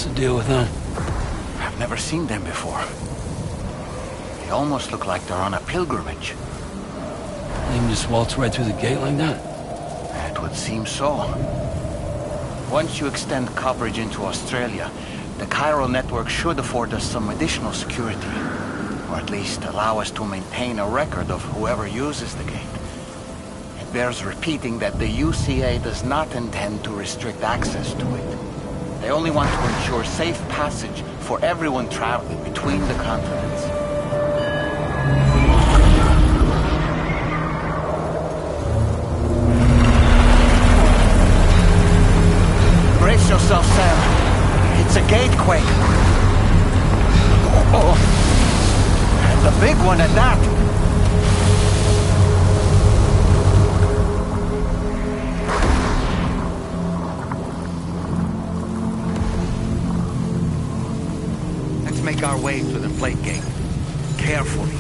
What's the deal with them? I've never seen them before. They almost look like they're on a pilgrimage. They can just waltz right through the gate like that? It would seem so. Once you extend coverage into Australia, the chiral network should afford us some additional security. Or at least allow us to maintain a record of whoever uses the gate. It bears repeating that the UCA does not intend to restrict access to it. They only want to ensure safe passage for everyone traveling between the continents. Brace yourself, Sam. It's a gatequake. Oh, and a big one at that. Let's make our way to the plate gate. Carefully.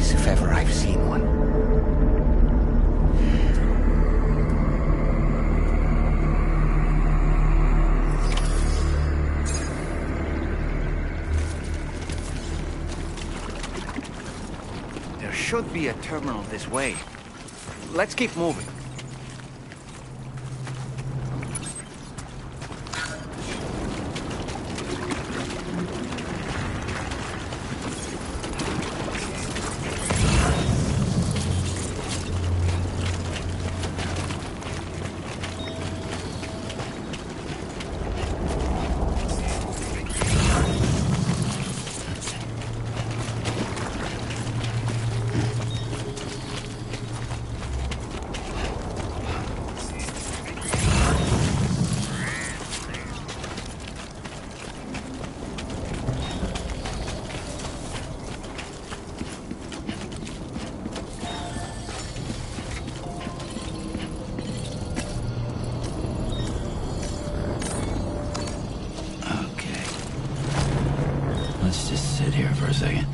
place if ever I've seen one. There should be a terminal this way. Let's keep moving. Let's just sit here for a second.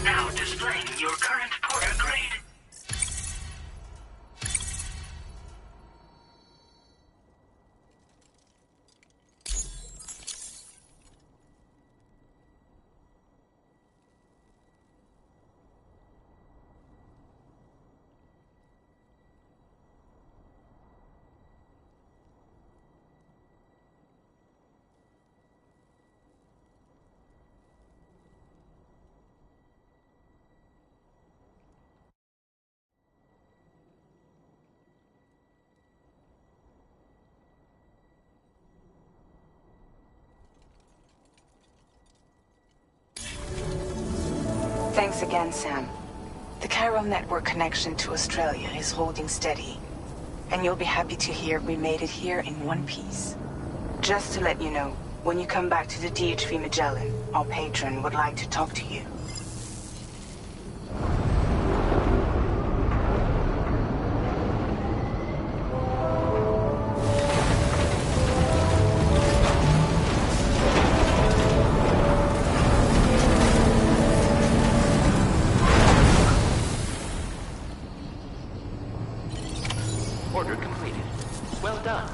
Now displaying your current porter grade. Thanks again, Sam. The chiral network connection to Australia is holding steady. And you'll be happy to hear we made it here in one piece. Just to let you know, when you come back to the DHV Magellan, our patron would like to talk to you. Order completed. Well done.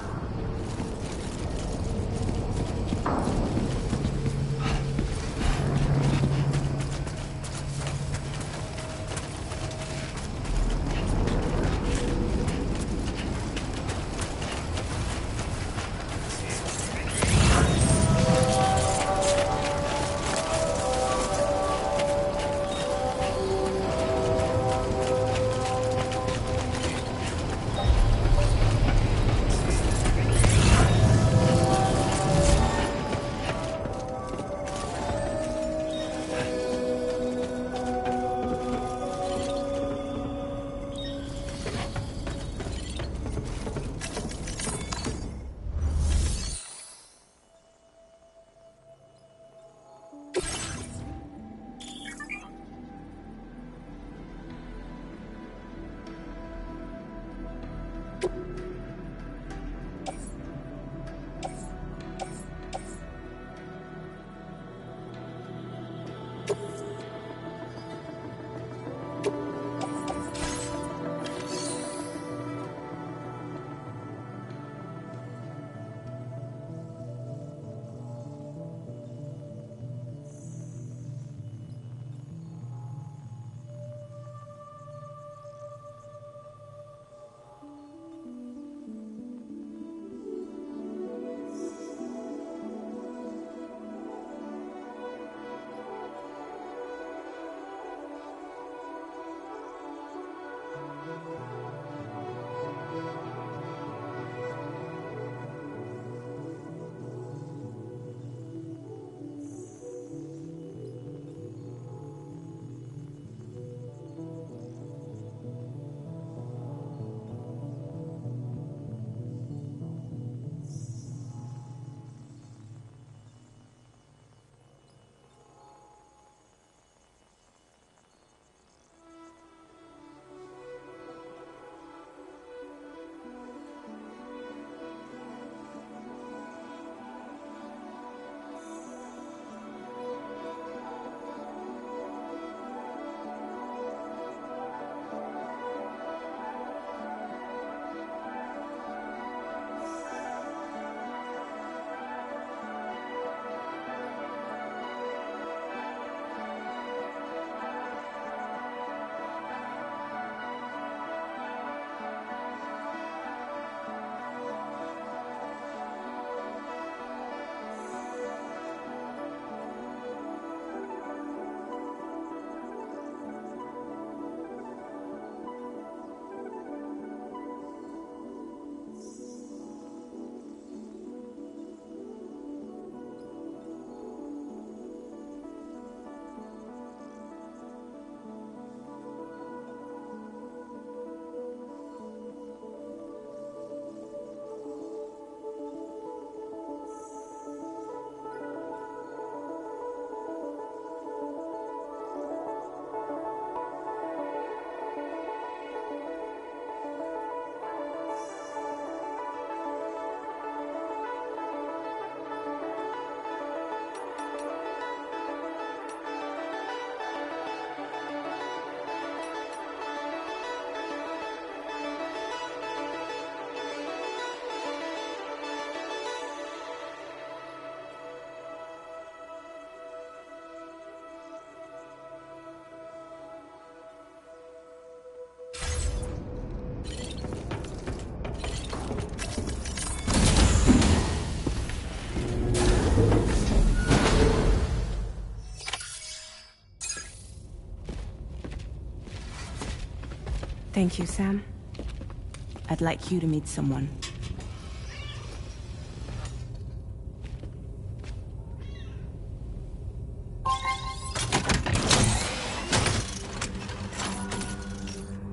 Thank you, Sam. I'd like you to meet someone.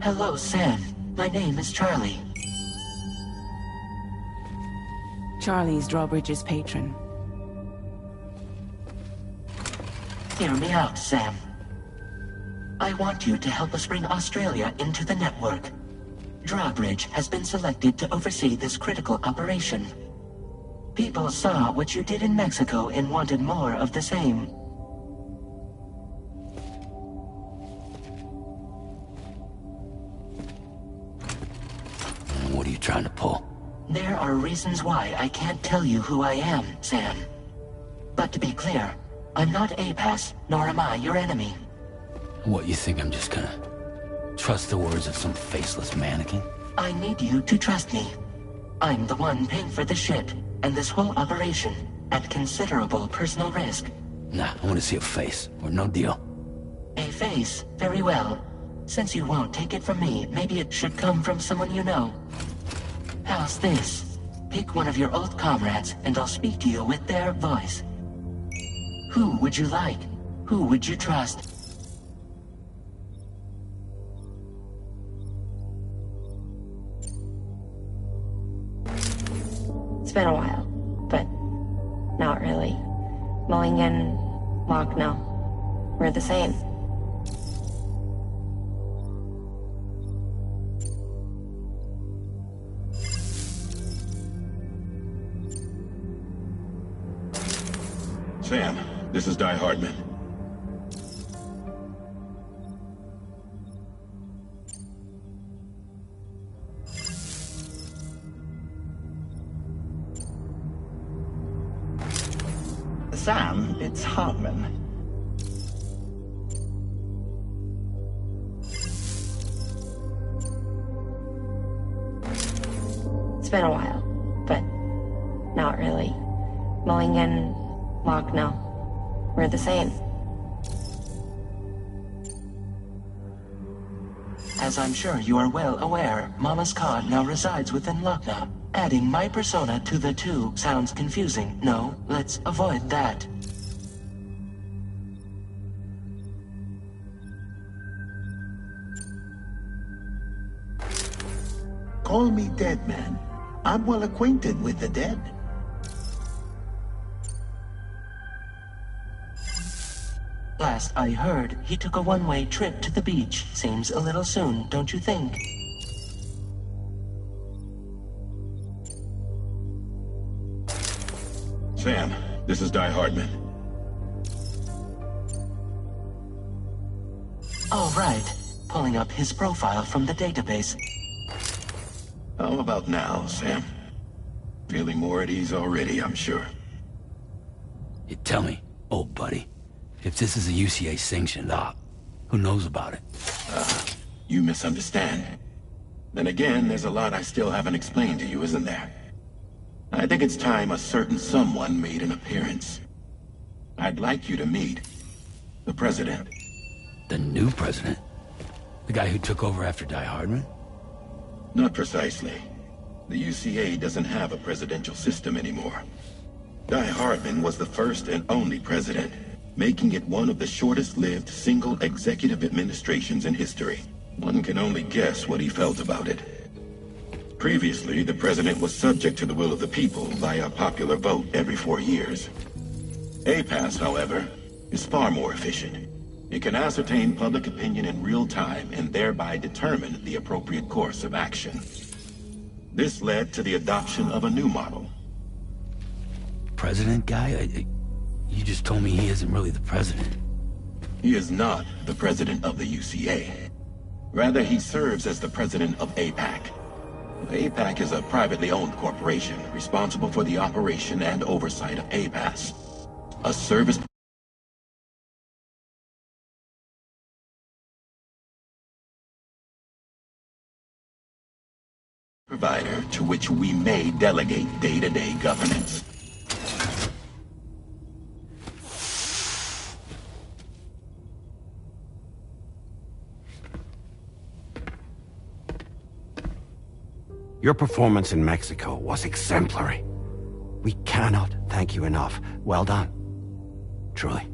Hello, Sam. My name is Charlie. Charlie's Drawbridge's patron. Hear me out, Sam. I want you to help us bring Australia into the network. Drawbridge has been selected to oversee this critical operation. People saw what you did in Mexico and wanted more of the same. What are you trying to pull? There are reasons why I can't tell you who I am, Sam. But to be clear, I'm not APAS, nor am I your enemy. What, you think I'm just gonna trust the words of some faceless mannequin? I need you to trust me. I'm the one paying for the shit, and this whole operation, at considerable personal risk. Nah, I want to see a face, or no deal. A face? Very well. Since you won't take it from me, maybe it should come from someone you know. How's this? Pick one of your old comrades, and I'll speak to you with their voice. Who would you like? Who would you trust? It's been a while, but not really. Mulligan, Lochno, we're the same. Sam, this is Di Hardman. Sam, it's Hartman. It's been a while, but not really. Mulligan, Lochno, we're the same. As I'm sure you are well aware, Mama's Khan now resides within Lochna. Adding my persona to the two sounds confusing. No, let's avoid that. Call me Dead Man. I'm well acquainted with the dead. Last I heard, he took a one-way trip to the beach. Seems a little soon, don't you think? Sam, this is Di Hardman. All right. Pulling up his profile from the database. How about now, Sam? Feeling more at ease already, I'm sure. You tell me, old buddy, if this is a UCA-sanctioned op, who knows about it? You misunderstand. Then again, there's a lot I still haven't explained to you, isn't there? I think it's time a certain someone made an appearance. I'd like you to meet the President. The new president? The guy who took over after Di Hardman? Not precisely. The UCA doesn't have a presidential system anymore. Di Hardman was the first and only president, making it one of the shortest-lived single executive administrations in history. One can only guess what he felt about it. Previously, the president was subject to the will of the people via popular vote every 4 years. APAS, however, is far more efficient. It can ascertain public opinion in real time and thereby determine the appropriate course of action. This led to the adoption of a new model. President guy? You just told me he isn't really the president. He is not the president of the UCA. Rather, he serves as the president of APAC. APAC is a privately owned corporation responsible for the operation and oversight of APAS, a service provider to which we may delegate day-to-day governance. Your performance in Mexico was exemplary. We cannot thank you enough. Well done. Truly.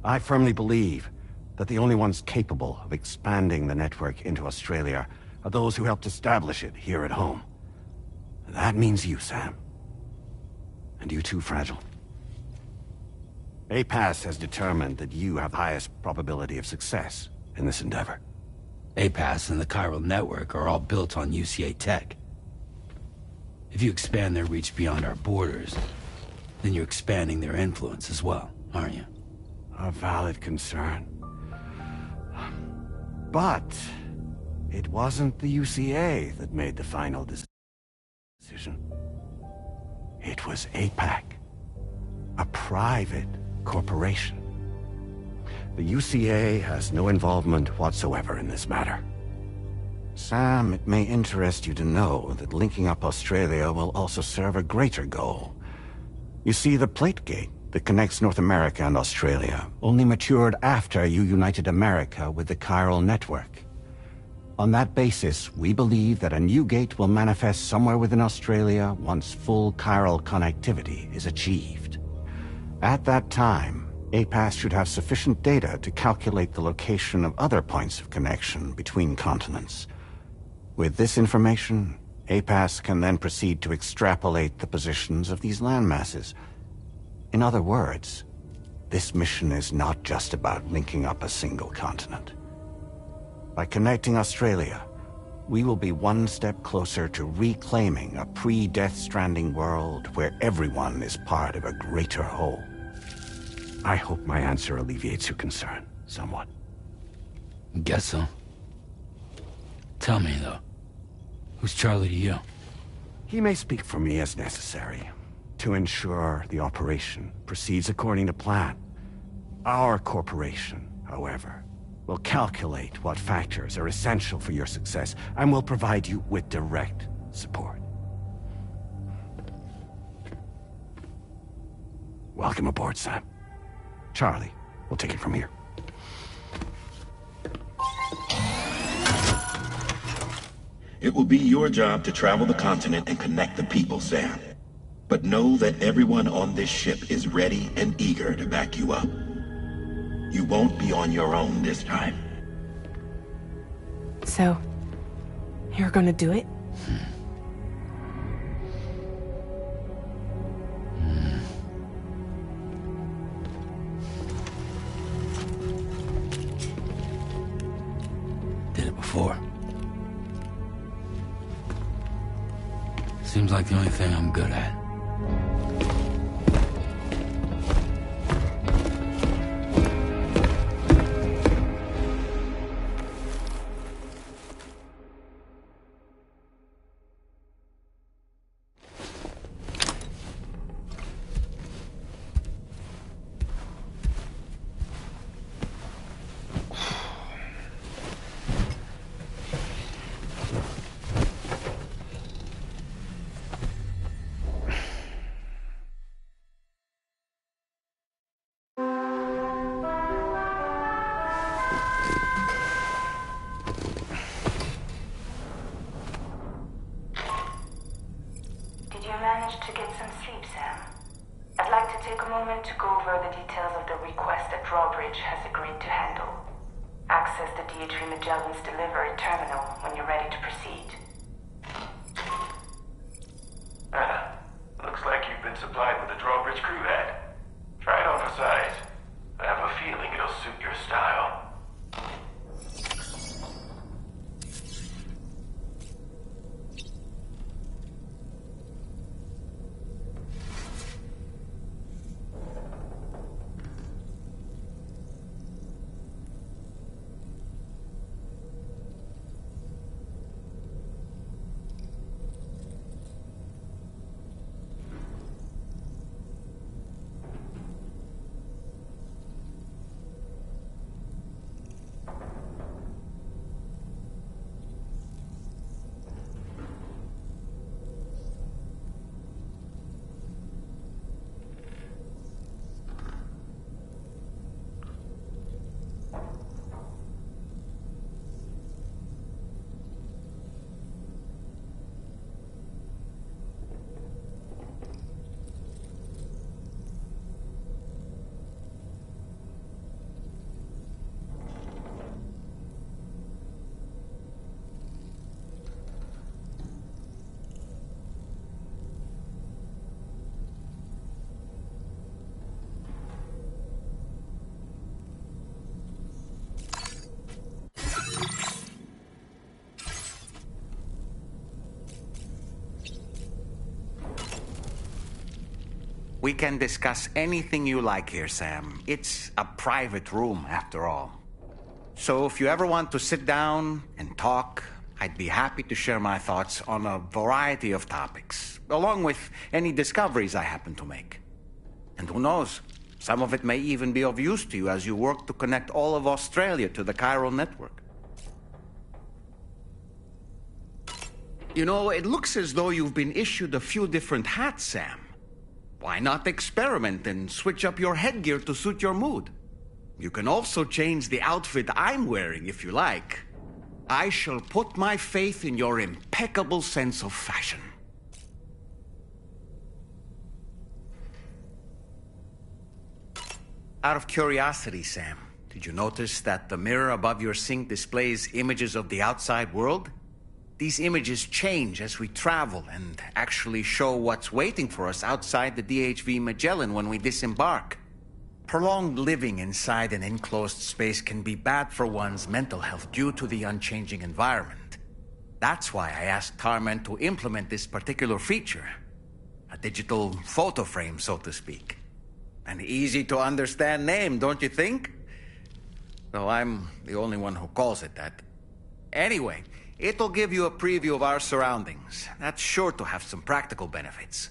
I firmly believe that the only ones capable of expanding the network into Australia are those who helped establish it here at home. That means you, Sam. And you too, Fragile. APAS has determined that you have the highest probability of success in this endeavor. APAS and the chiral network are all built on UCA tech. If you expand their reach beyond our borders, then you're expanding their influence as well, aren't you? A valid concern. But it wasn't the UCA that made the final decision. It was APAC, a private corporation. The UCA has no involvement whatsoever in this matter. Sam, it may interest you to know that linking up Australia will also serve a greater goal. You see, the plate gate that connects North America and Australia only matured after you united America with the chiral network. On that basis, we believe that a new gate will manifest somewhere within Australia once full chiral connectivity is achieved. At that time, APAS should have sufficient data to calculate the location of other points of connection between continents. With this information, APAS can then proceed to extrapolate the positions of these landmasses. In other words, this mission is not just about linking up a single continent. By connecting Australia, we will be one step closer to reclaiming a pre-Death Stranding world where everyone is part of a greater whole. I hope my answer alleviates your concern somewhat. Guess so. Tell me, though, who's Charlie to you? He may speak for me as necessary to ensure the operation proceeds according to plan. Our corporation, however, will calculate what factors are essential for your success and will provide you with direct support. Welcome aboard, Sam. Charlie, we'll take it from here. It will be your job to travel the continent and connect the people, Sam. But know that everyone on this ship is ready and eager to back you up. You won't be on your own this time. So, you're gonna do it? Did it before. Seems like the only thing I'm good at. Managed to get some sleep, Sam? I'd like to take a moment to go over the details of the request that Drawbridge has agreed to handle. Access the DHV Magellan's delivery terminal when you're ready to proceed. Looks like you've been supplied with the Drawbridge crew hat. Try it on for size. I have a feeling it'll suit your style. We can discuss anything you like here, Sam. It's a private room, after all. So if you ever want to sit down and talk, I'd be happy to share my thoughts on a variety of topics, along with any discoveries I happen to make. And who knows, some of it may even be of use to you as you work to connect all of Australia to the chiral network. You know, it looks as though you've been issued a few different hats, Sam. Why not experiment and switch up your headgear to suit your mood? You can also change the outfit I'm wearing if you like. I shall put my faith in your impeccable sense of fashion. Out of curiosity, Sam, did you notice that the mirror above your sink displays images of the outside world? These images change as we travel and actually show what's waiting for us outside the DHV Magellan when we disembark. Prolonged living inside an enclosed space can be bad for one's mental health due to the unchanging environment. That's why I asked Tarman to implement this particular feature. A digital photo frame, so to speak. An easy-to-understand name, don't you think? Though I'm the only one who calls it that. Anyway, it'll give you a preview of our surroundings. That's sure to have some practical benefits.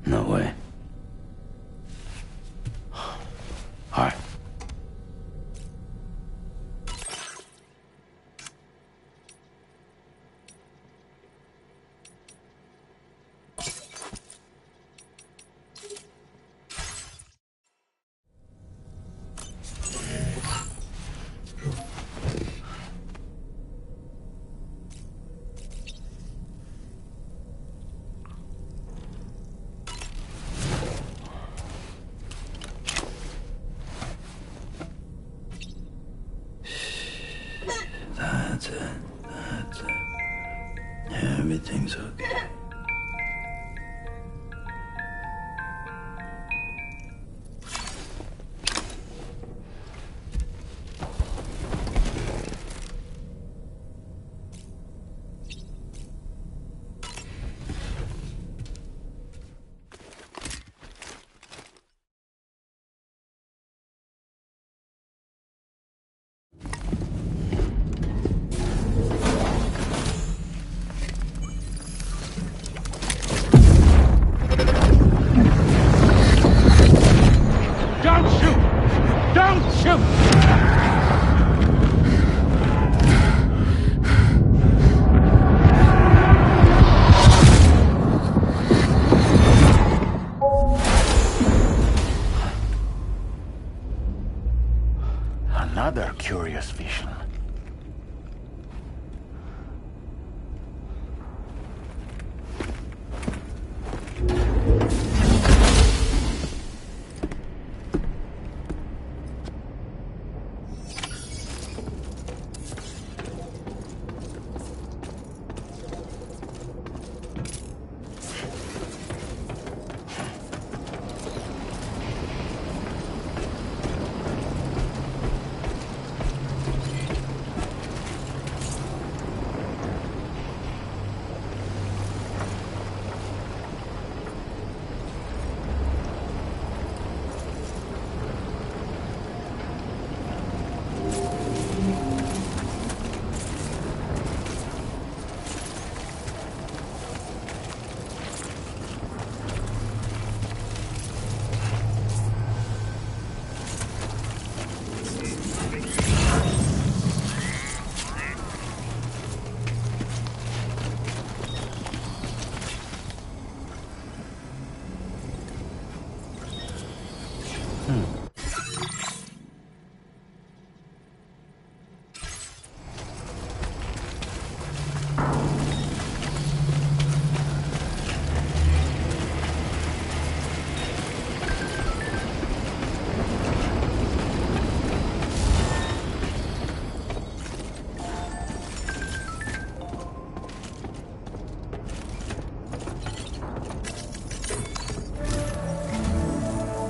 No way. All right. That's it. That's it. Everything's okay. Another curious vision.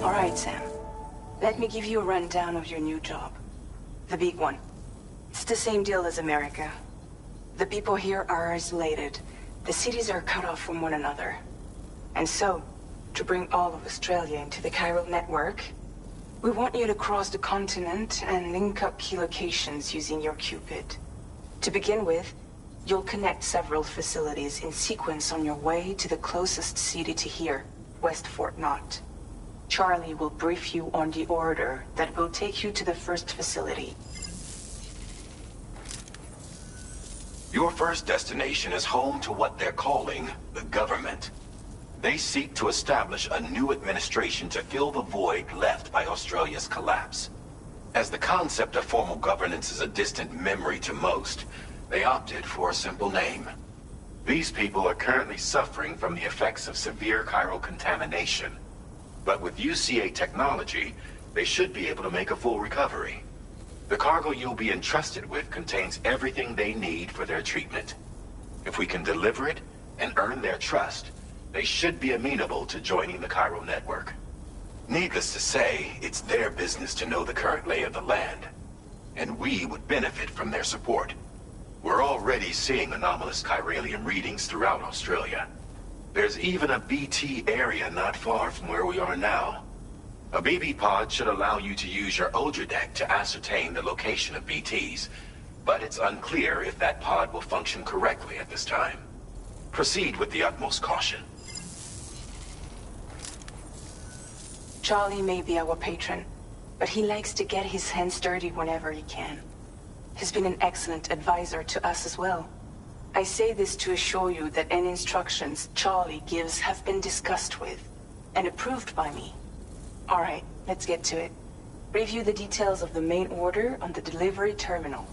All right, Sam. Let me give you a rundown of your new job. The big one. It's the same deal as America. The people here are isolated. The cities are cut off from one another. And so, to bring all of Australia into the chiral network, we want you to cross the continent and link up key locations using your Cupid. To begin with, you'll connect several facilities in sequence on your way to the closest city to here, West Fort Knott. Charlie will brief you on the order that will take you to the first facility. Your first destination is home to what they're calling the government. They seek to establish a new administration to fill the void left by Australia's collapse. As the concept of formal governance is a distant memory to most, they opted for a simple name. These people are currently suffering from the effects of severe chiral contamination. But with UCA technology, they should be able to make a full recovery. The cargo you'll be entrusted with contains everything they need for their treatment. If we can deliver it and earn their trust, they should be amenable to joining the chiral network. Needless to say, it's their business to know the current lay of the land, and we would benefit from their support. We're already seeing anomalous chiralium readings throughout Australia. There's even a BT area not far from where we are now. A BB pod should allow you to use your Ultra deck to ascertain the location of BTs, but it's unclear if that pod will function correctly at this time. Proceed with the utmost caution. Charlie may be our patron, but he likes to get his hands dirty whenever he can. He's been an excellent advisor to us as well. I say this to assure you that any instructions Charlie gives have been discussed with and approved by me. All right, let's get to it. Review the details of the main order on the delivery terminal.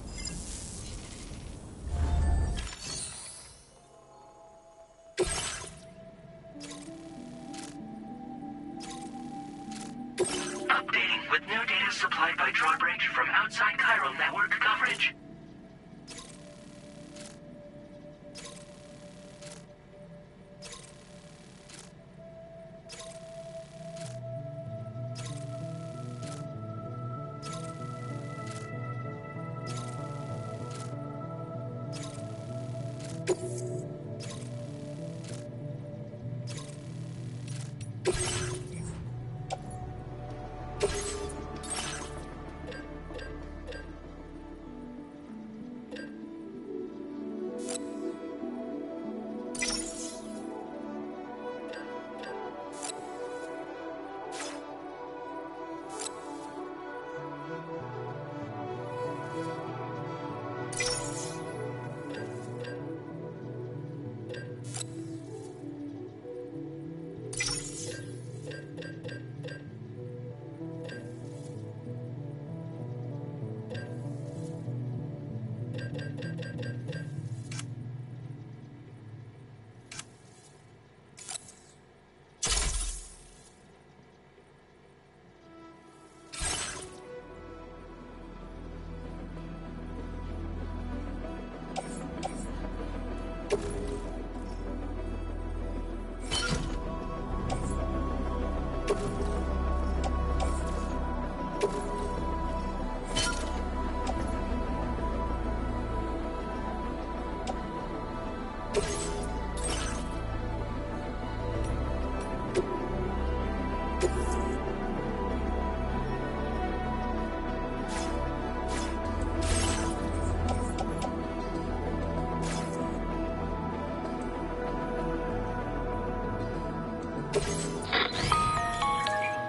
Updating with new data supplied by Drawbridge from outside chiral network coverage.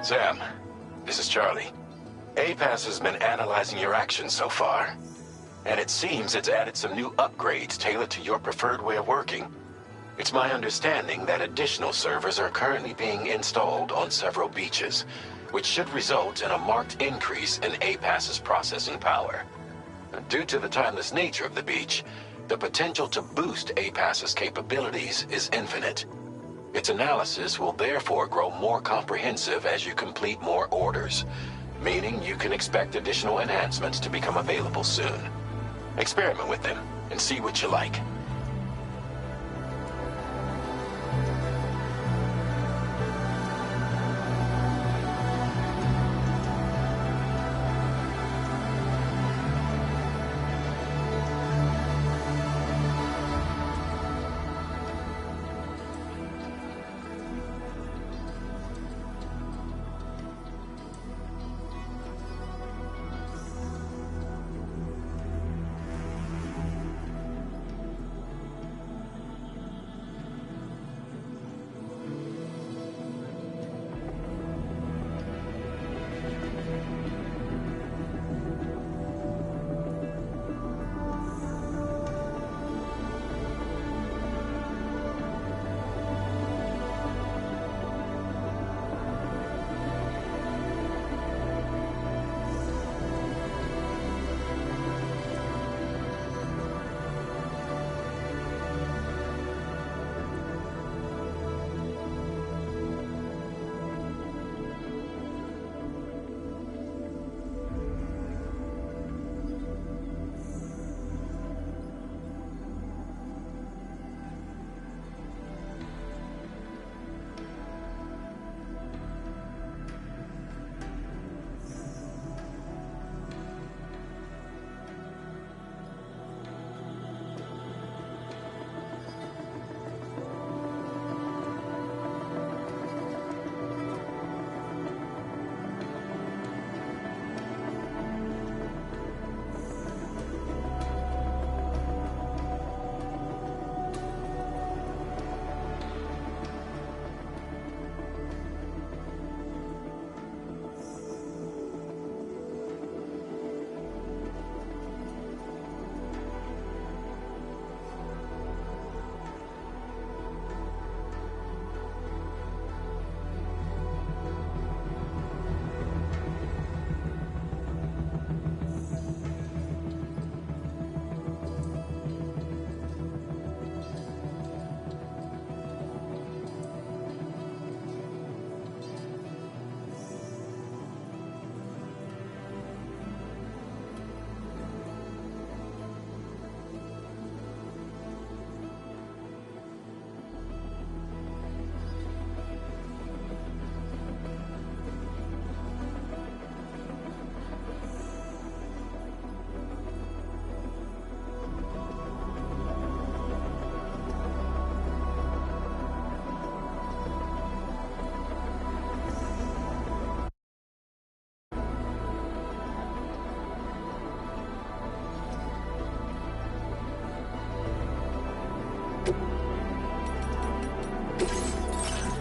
Sam, this is Charlie. APAS has been analyzing your actions so far, and it seems it's added some new upgrades tailored to your preferred way of working. It's my understanding that additional servers are currently being installed on several beaches, which should result in a marked increase in APAS's processing power. Due to the timeless nature of the beach, the potential to boost APAS's capabilities is infinite. Its analysis will therefore grow more comprehensive as you complete more orders, meaning you can expect additional enhancements to become available soon. Experiment with them and see what you like.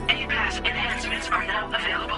APAS enhancements are now available.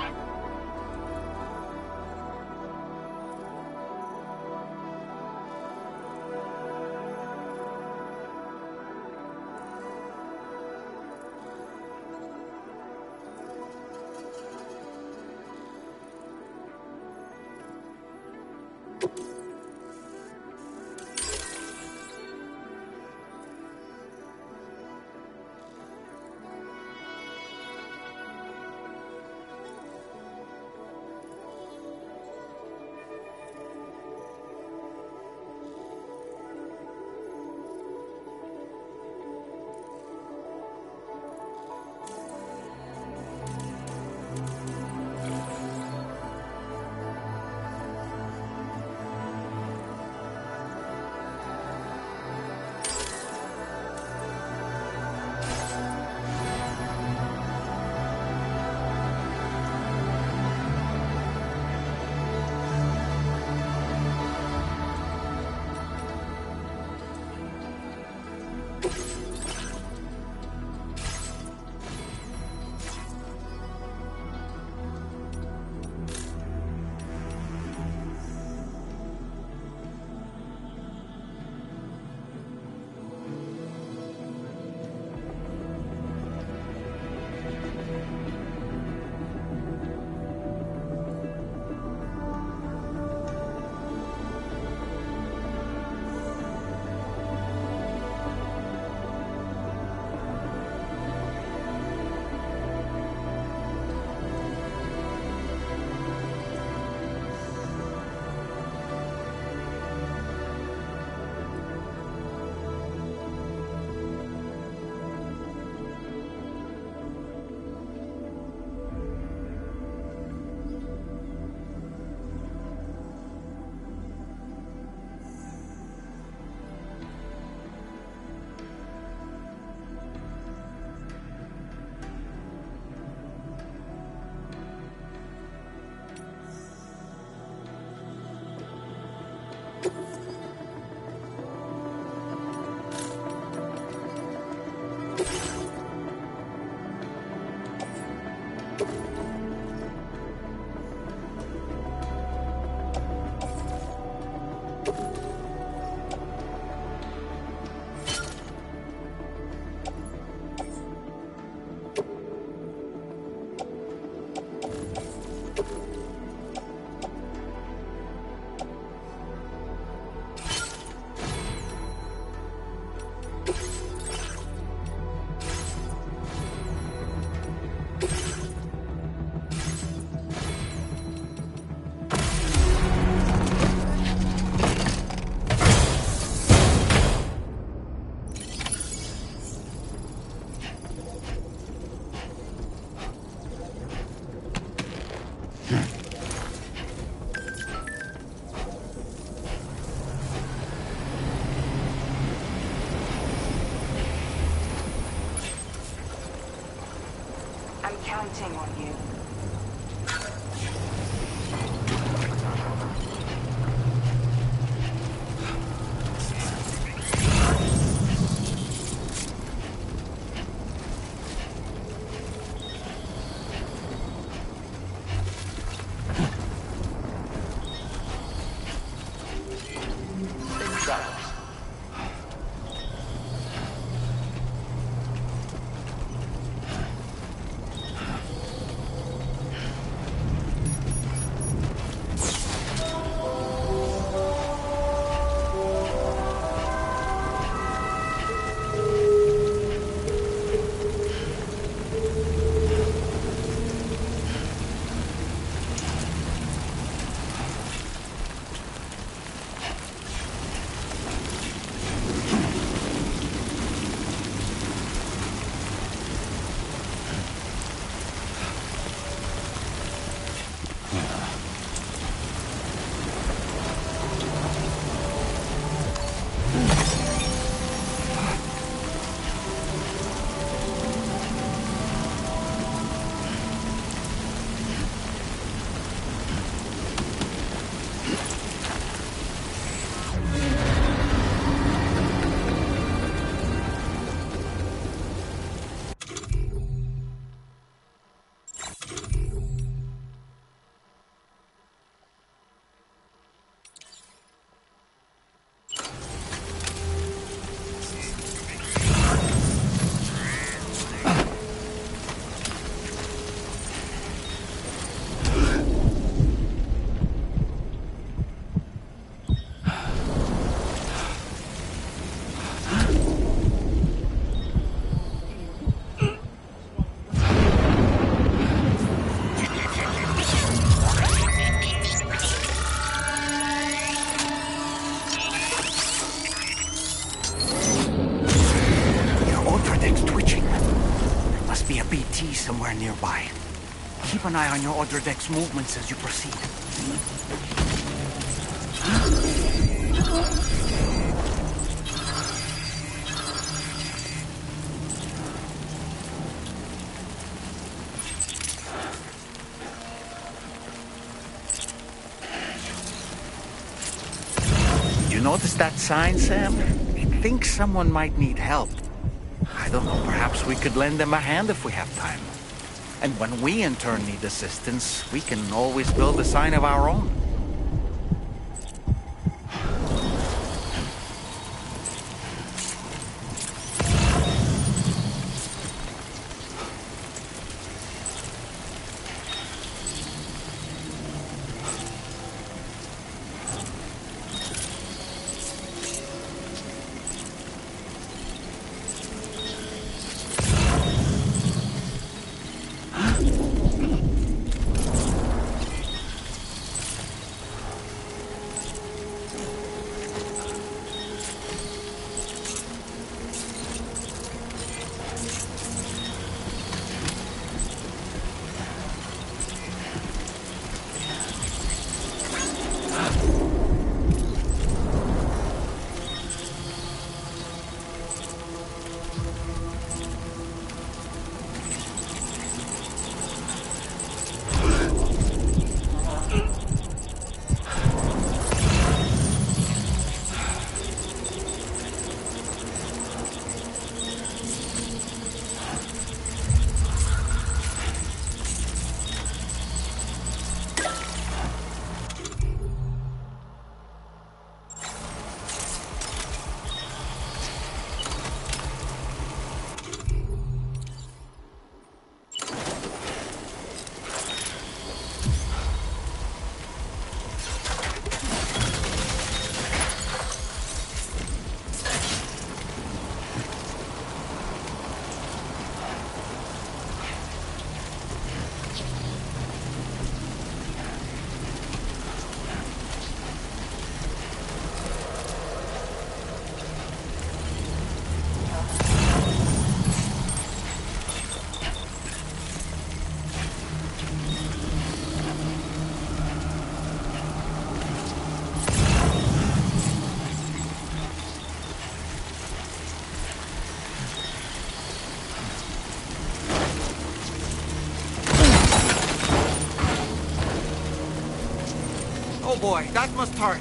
I'm counting on you. Somewhere nearby. Keep an eye on your other deck's movements as you proceed. You notice that sign, Sam? I think someone might need help. I don't know, perhaps we could lend them a hand if we have time. And when we in turn need assistance, we can always build a sign of our own. Oh boy, that must hurt.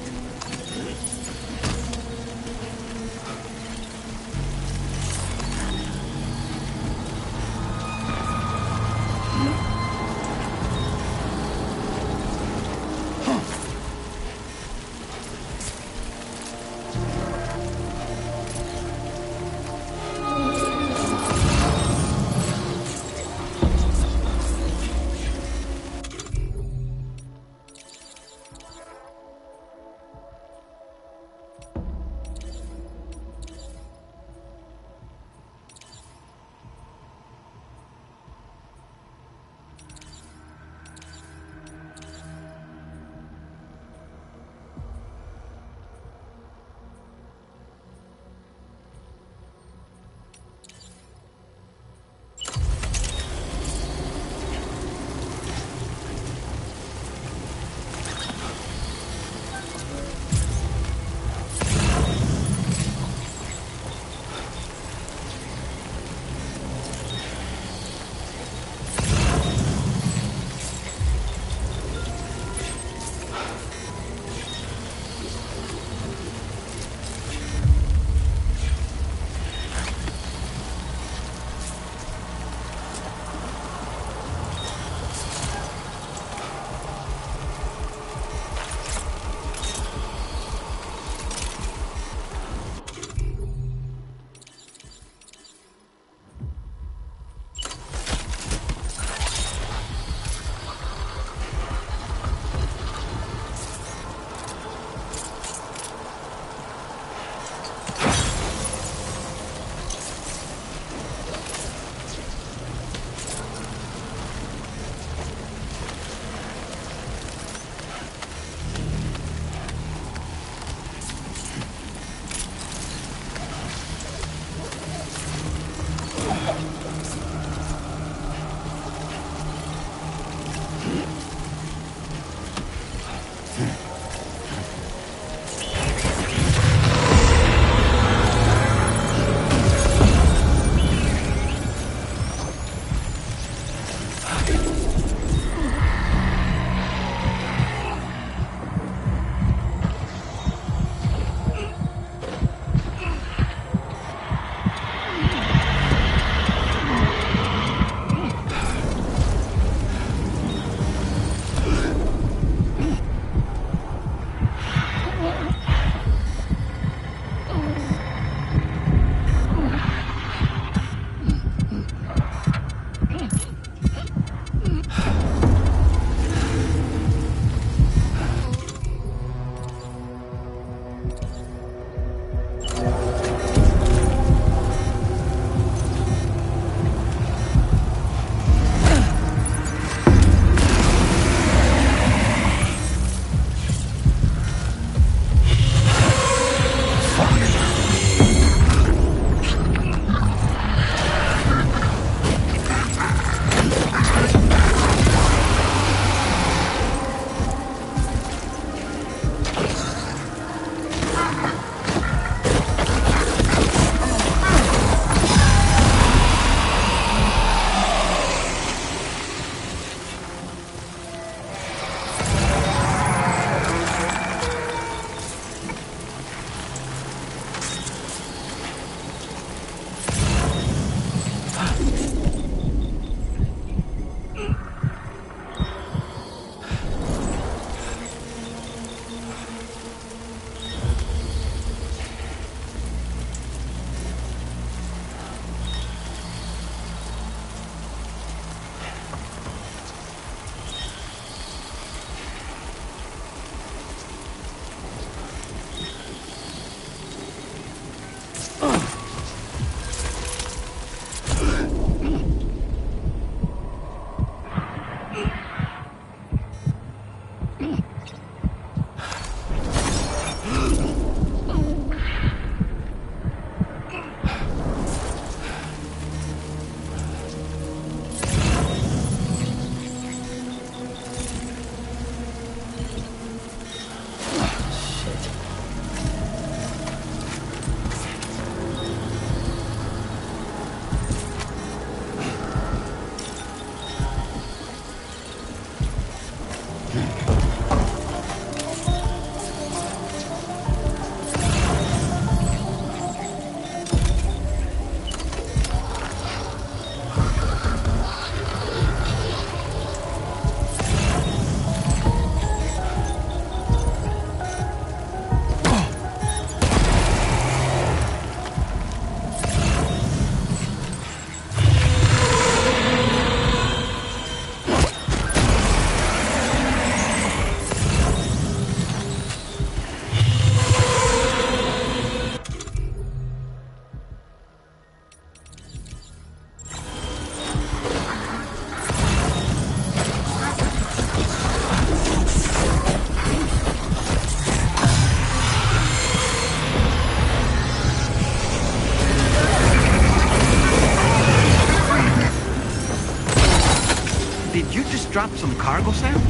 Did you just drop some cargo, Sam?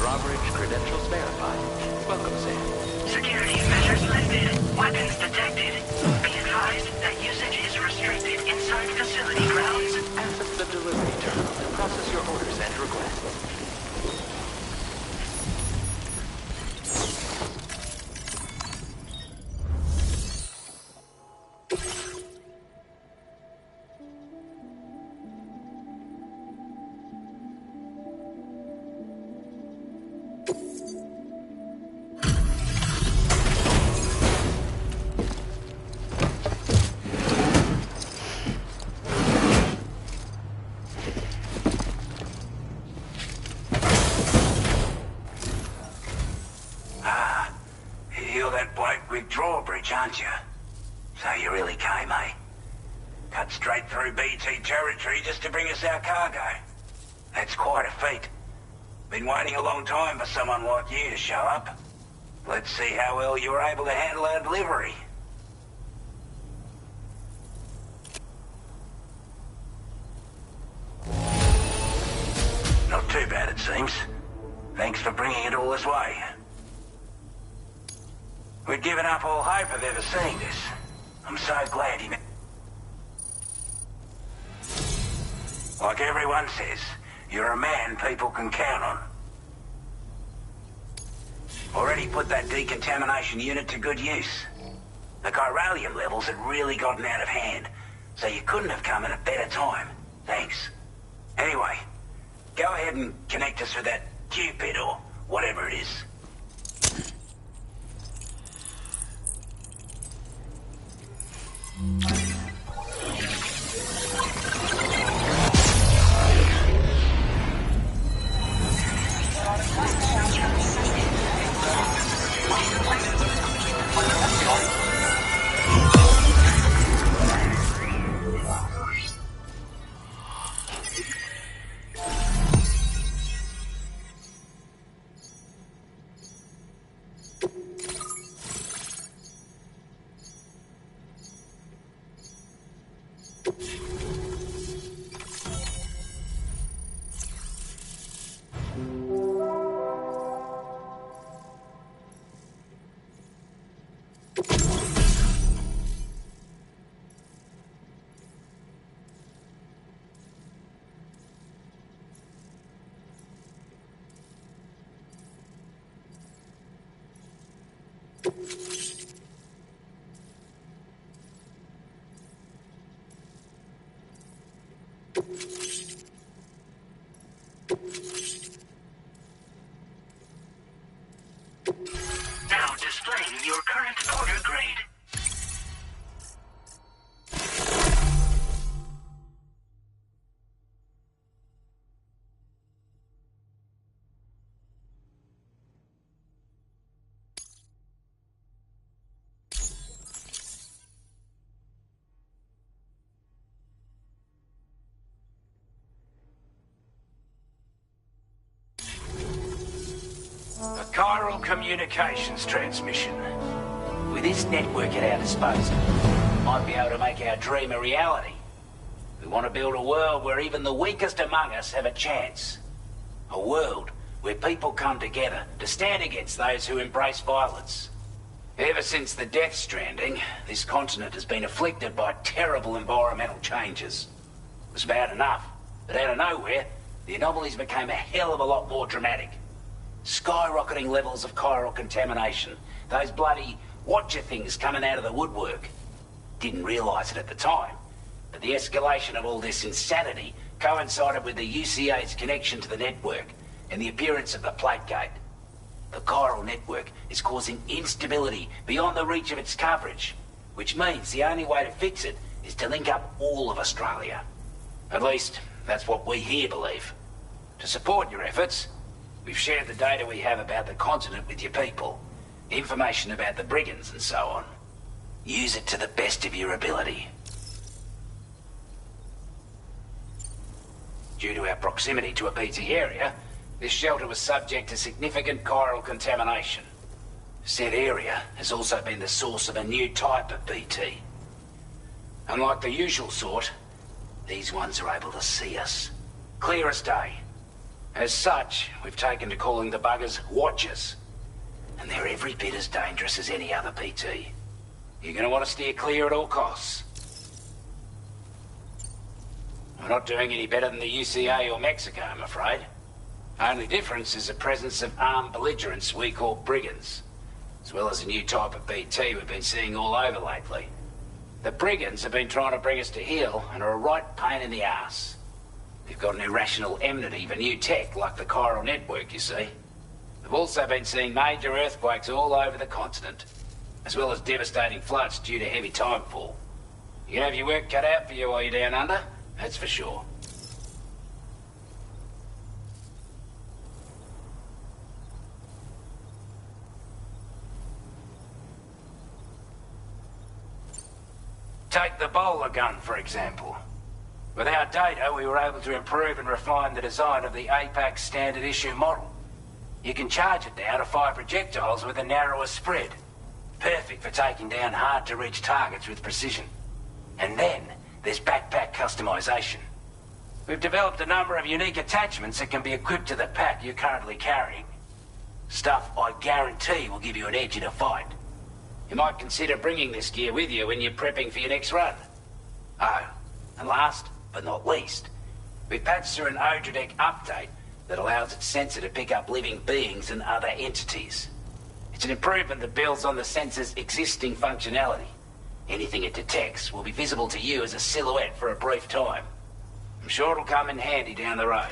Drawbridge credentials verified. Welcome, Sam. Security measures lifted. Weapons detected. Be advised that usage is restricted inside facility grounds. Access the delivery terminal to process your orders and requests. Drawbridge, aren't you? So you really came, eh? Cut straight through BT territory just to bring us our cargo. That's quite a feat. Been waiting a long time for someone like you to show up. Let's see how well you were able to handle our delivery. Not too bad, it seems. Thanks for bringing it all this way. We'd given up all hope of ever seeing this. I'm so glad he... Like everyone says, you're a man people can count on. Already put that decontamination unit to good use. The chiralium levels had really gotten out of hand, so you couldn't have come at a better time. Thanks. Anyway, go ahead and connect us with that Cupid or whatever it is. Now displaying your current order grade. Chiral communications transmission. With this network at our disposal, we might be able to make our dream a reality. We want to build a world where even the weakest among us have a chance. A world where people come together to stand against those who embrace violence. Ever since the death stranding, this continent has been afflicted by terrible environmental changes. It was bad enough, but out of nowhere, the anomalies became a hell of a lot more dramatic. Skyrocketing levels of chiral contamination. Those bloody watcher things coming out of the woodwork. Didn't realise it at the time, but the escalation of all this insanity coincided with the UCA's connection to the network and the appearance of the plate gate. The chiral network is causing instability beyond the reach of its coverage, which means the only way to fix it is to link up all of Australia. At least, that's what we here believe. To support your efforts, we've shared the data we have about the continent with your people, information about the brigands and so on. Use it to the best of your ability. Due to our proximity to a BT area, this shelter was subject to significant chiral contamination. Said area has also been the source of a new type of BT. Unlike the usual sort, these ones are able to see us. Clear as day. As such, we've taken to calling the buggers Watchers. And they're every bit as dangerous as any other BT. You're going to want to steer clear at all costs. We're not doing any better than the UCA or Mexico, I'm afraid. Only difference is the presence of armed belligerents we call brigands, as well as a new type of BT we've been seeing all over lately. The brigands have been trying to bring us to heel and are a right pain in the ass. They've got an irrational enmity for new tech like the chiral network, you see. We've also been seeing major earthquakes all over the continent, as well as devastating floods due to heavy timefall. You can have your work cut out for you while you're down under, that's for sure. Take the bowler gun, for example. With our data, we were able to improve and refine the design of the APAC standard issue model. You can charge it now to fire projectiles with a narrower spread. Perfect for taking down hard-to-reach targets with precision. And then, there's backpack customization. We've developed a number of unique attachments that can be equipped to the pack you're currently carrying. Stuff I guarantee will give you an edge in a fight. You might consider bringing this gear with you when you're prepping for your next run. Oh, and last but not least, we've patched through an Odradek update that allows its sensor to pick up living beings and other entities. It's an improvement that builds on the sensor's existing functionality. Anything it detects will be visible to you as a silhouette for a brief time. I'm sure it'll come in handy down the road.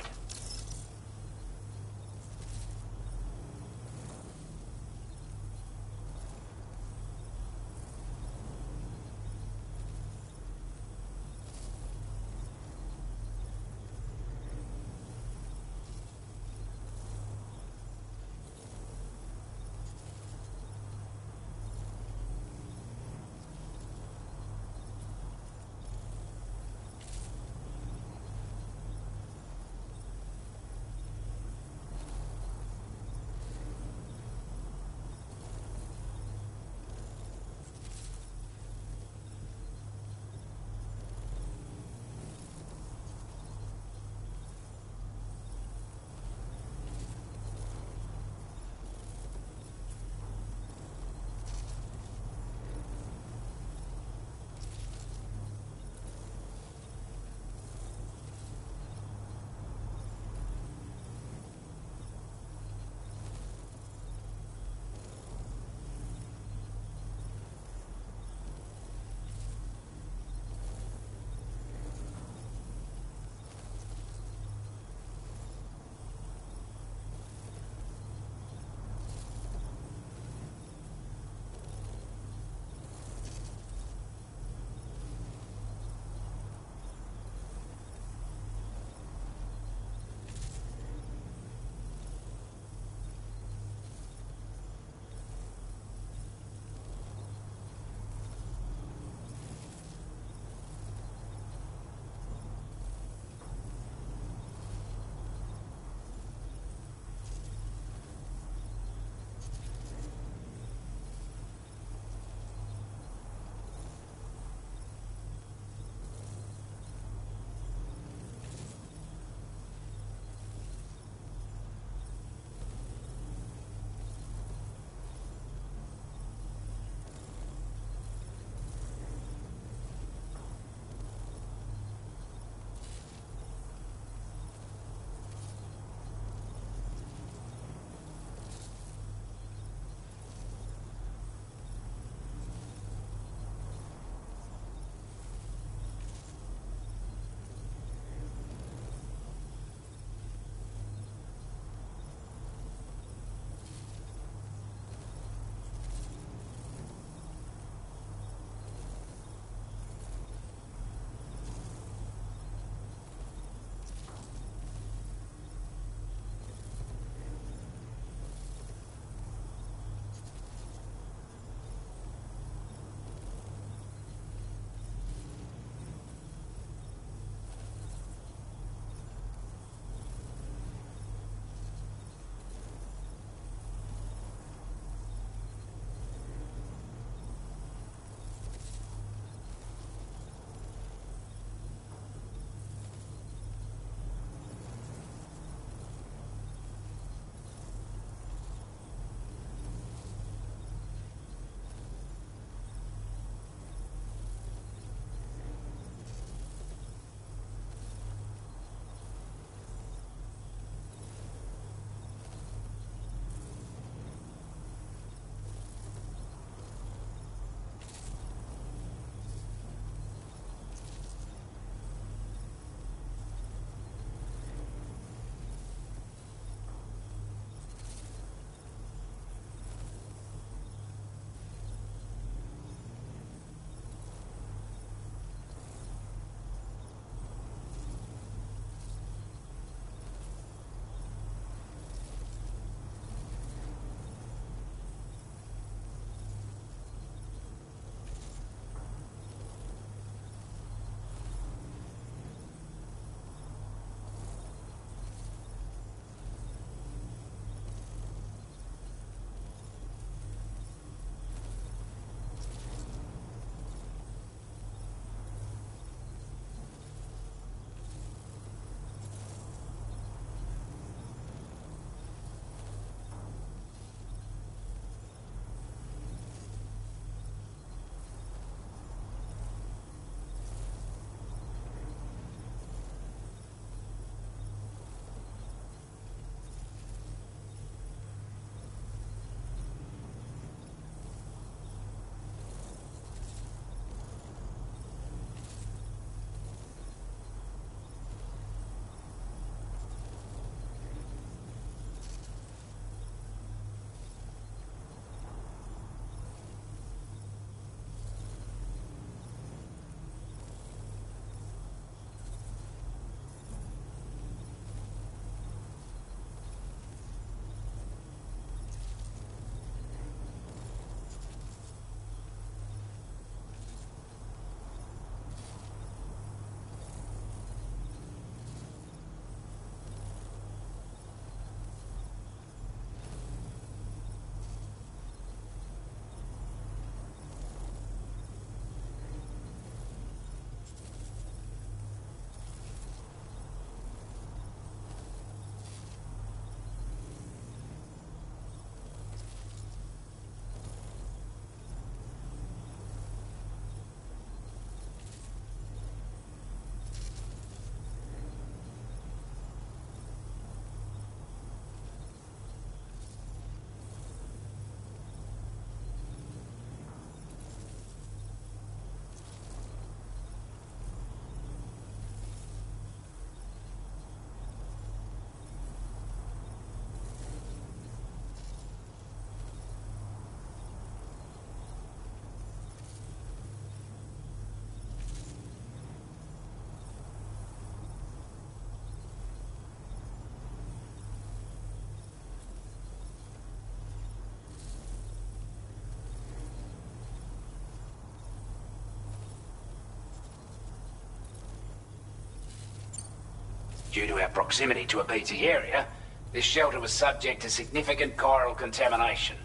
Due to our proximity to a BT area, this shelter was subject to significant chiral contamination.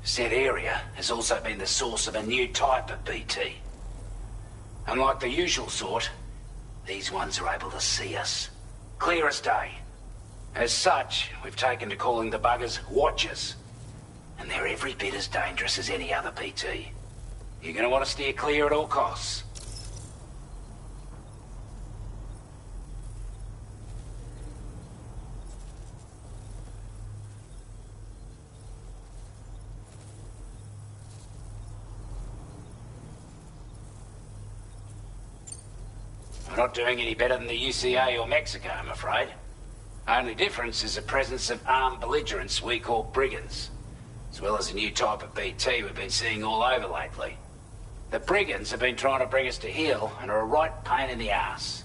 Said area has also been the source of a new type of BT. Unlike the usual sort, these ones are able to see us. Clear as day. As such, we've taken to calling the buggers Watchers. And they're every bit as dangerous as any other BT. You're gonna want to steer clear at all costs. We're not doing any better than the UCA or Mexico, I'm afraid. Only difference is the presence of armed belligerents we call brigands, as well as a new type of BT we've been seeing all over lately. The brigands have been trying to bring us to heel and are a right pain in the ass.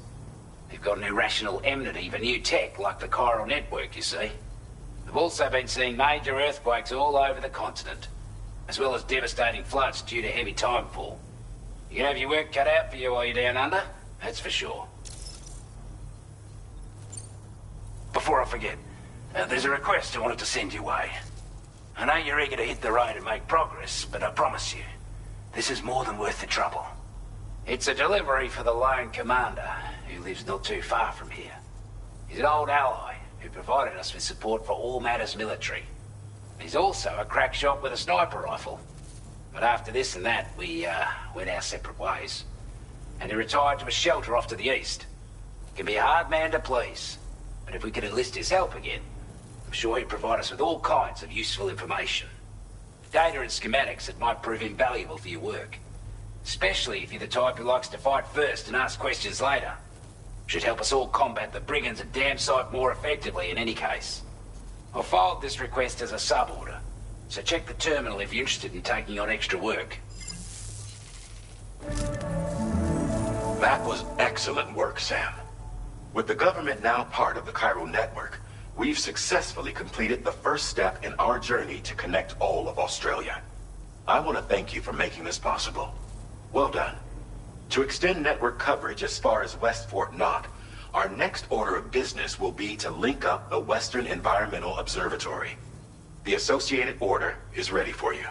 They've got an irrational enmity for new tech like the chiral network, you see. They've also been seeing major earthquakes all over the continent, as well as devastating floods due to heavy timefall. You can have your work cut out for you while you're down under, that's for sure. Before I forget, there's a request I wanted to send your way. I know you're eager to hit the road and make progress, but I promise you, this is more than worth the trouble. It's a delivery for the lone commander, who lives not too far from here. He's an old ally who provided us with support for all matters military. He's also a crack shot with a sniper rifle. But after this and that, we went our separate ways. And he retired to a shelter off to the east. He can be a hard man to please, but if we could enlist his help again, I'm sure he'd provide us with all kinds of useful information. Data and schematics that might prove invaluable for your work. Especially if you're the type who likes to fight first and ask questions later. Should help us all combat the brigands a damn sight more effectively in any case. I'll filed this request as a sub-order, so check the terminal if you're interested in taking on extra work. That was excellent work, Sam. With the government now part of the chiral network, we've successfully completed the first step in our journey to connect all of Australia. I want to thank you for making this possible. Well done. To extend network coverage as far as West Fort Knott, our next order of business will be to link up the Western Environmental Observatory. The associated order is ready for you.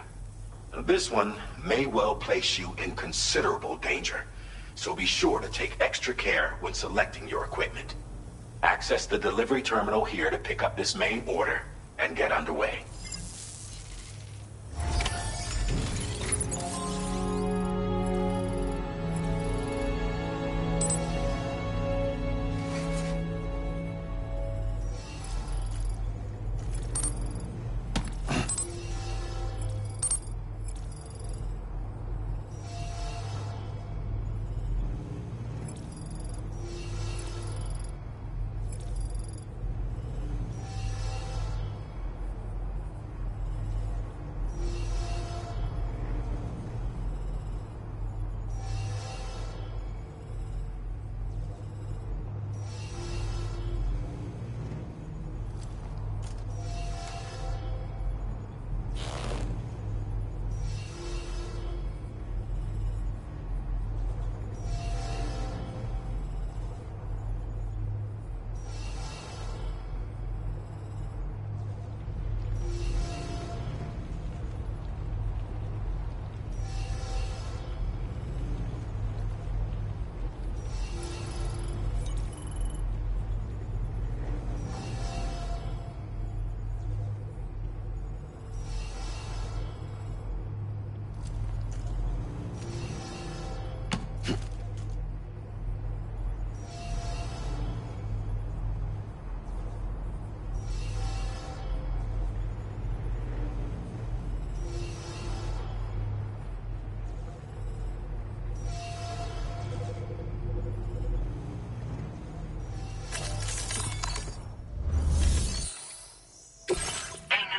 This one may well place you in considerable danger, so be sure to take extra care when selecting your equipment. Access the delivery terminal here to pick up this main order and get underway.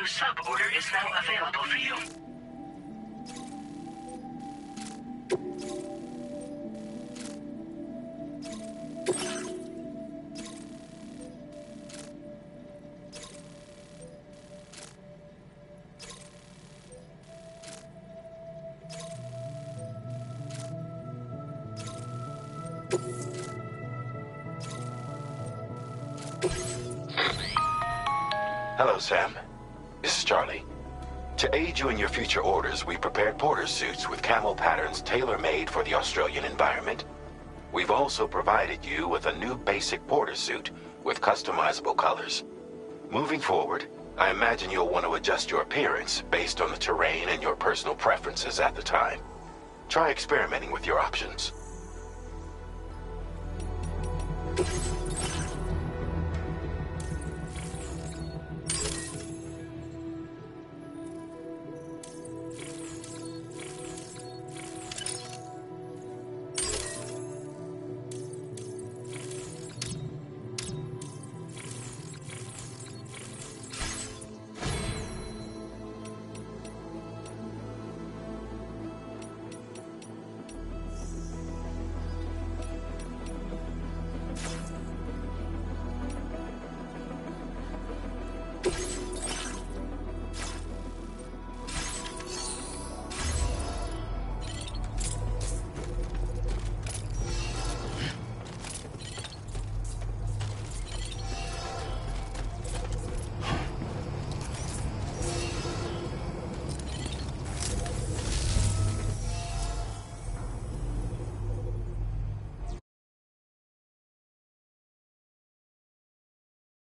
Sub-order is now available for you. Hello, Sam. This is Charlie. To aid you in your future orders, we prepared porter suits with camel patterns tailor-made for the Australian environment. We've also provided you with a new basic porter suit with customizable colors. Moving forward, I imagine you'll want to adjust your appearance based on the terrain and your personal preferences at the time. Try experimenting with your options.